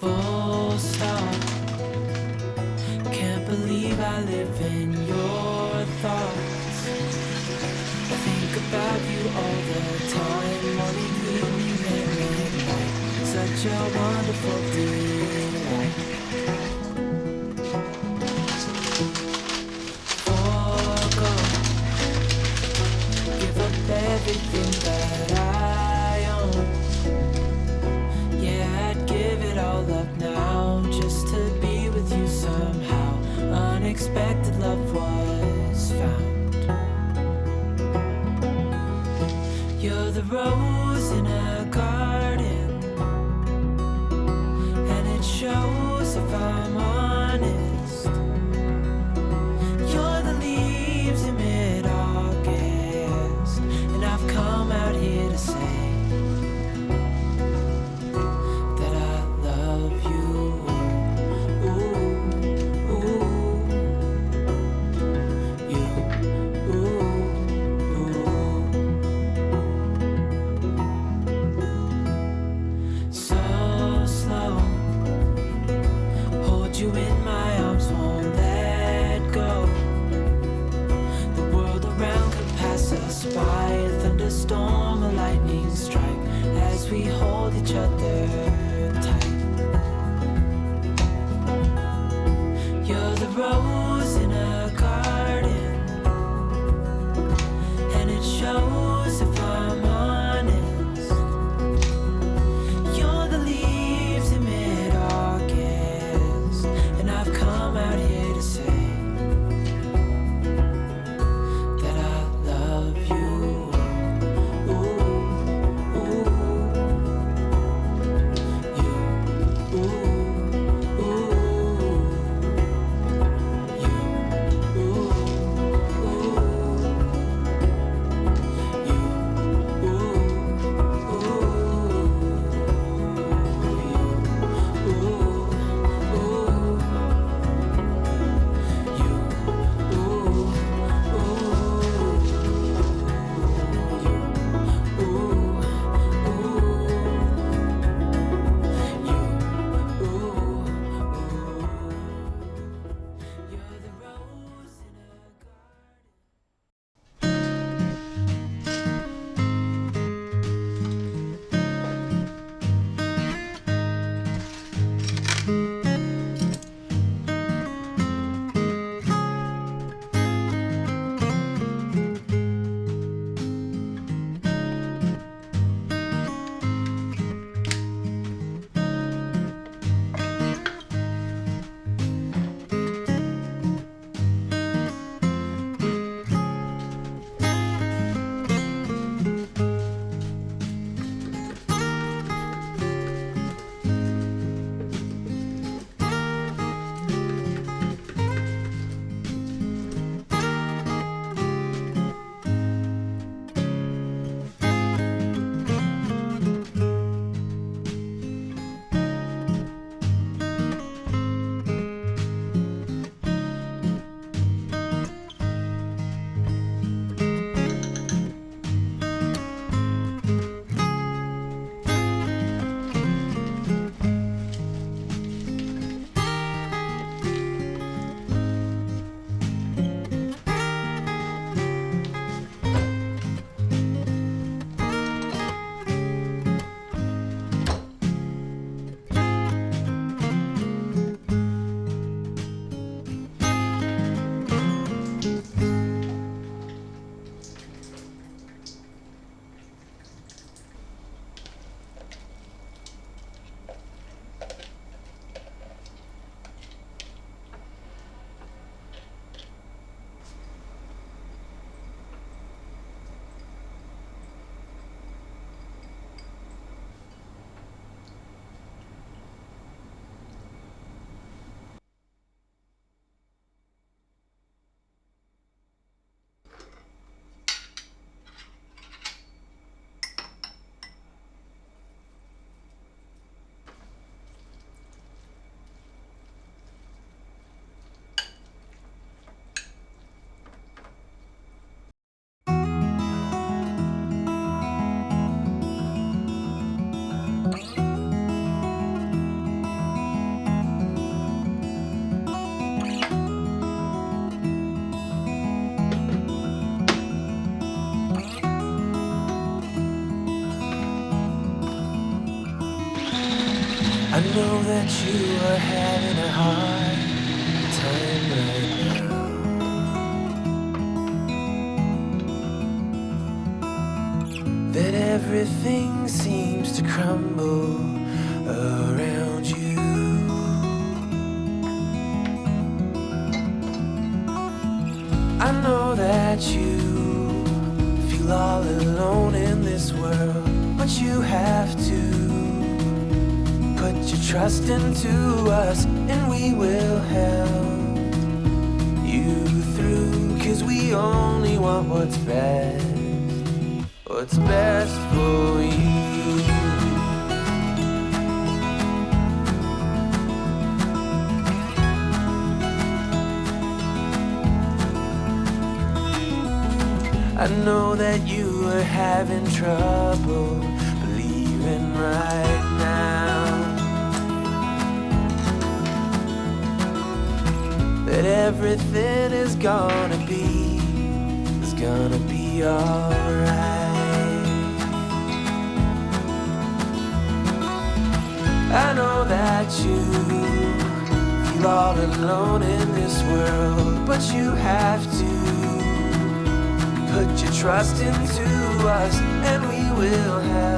Full stop. Can't believe I live in your thoughts. Think about you all the time. Only you make me such a wonderful delight. Forgo, give up everything that I own. Yeah, I'd give it all up now just to be with you somehow. Unexpected love was found. You're the rose in a garden, and it shows if I'm honest. You're the leaves in mid-August, and I've come out here to say that I love you. Ooh, ooh, you, ooh, ooh. So slow, hold you in my arms, won't let go. The world around could pass us by, a thunderstorm, a lightning strike, as we hold each other tight. You're the rose in a garden, and it shows if I'm honest. You're the leaves in mid-August, and I've come out here to say that I love you. Ooh, ooh, I know that you are having a hard time right now. That everything seems to crumble around you. I know that you feel all alone in this world, but you have to put your trust into us, and we will help you through, 'cause we only want what's best for you. I know that you are having trouble believing right now that everything is gonna be alright. I know that you feel all alone in this world, but you have to put your trust into us, and we will help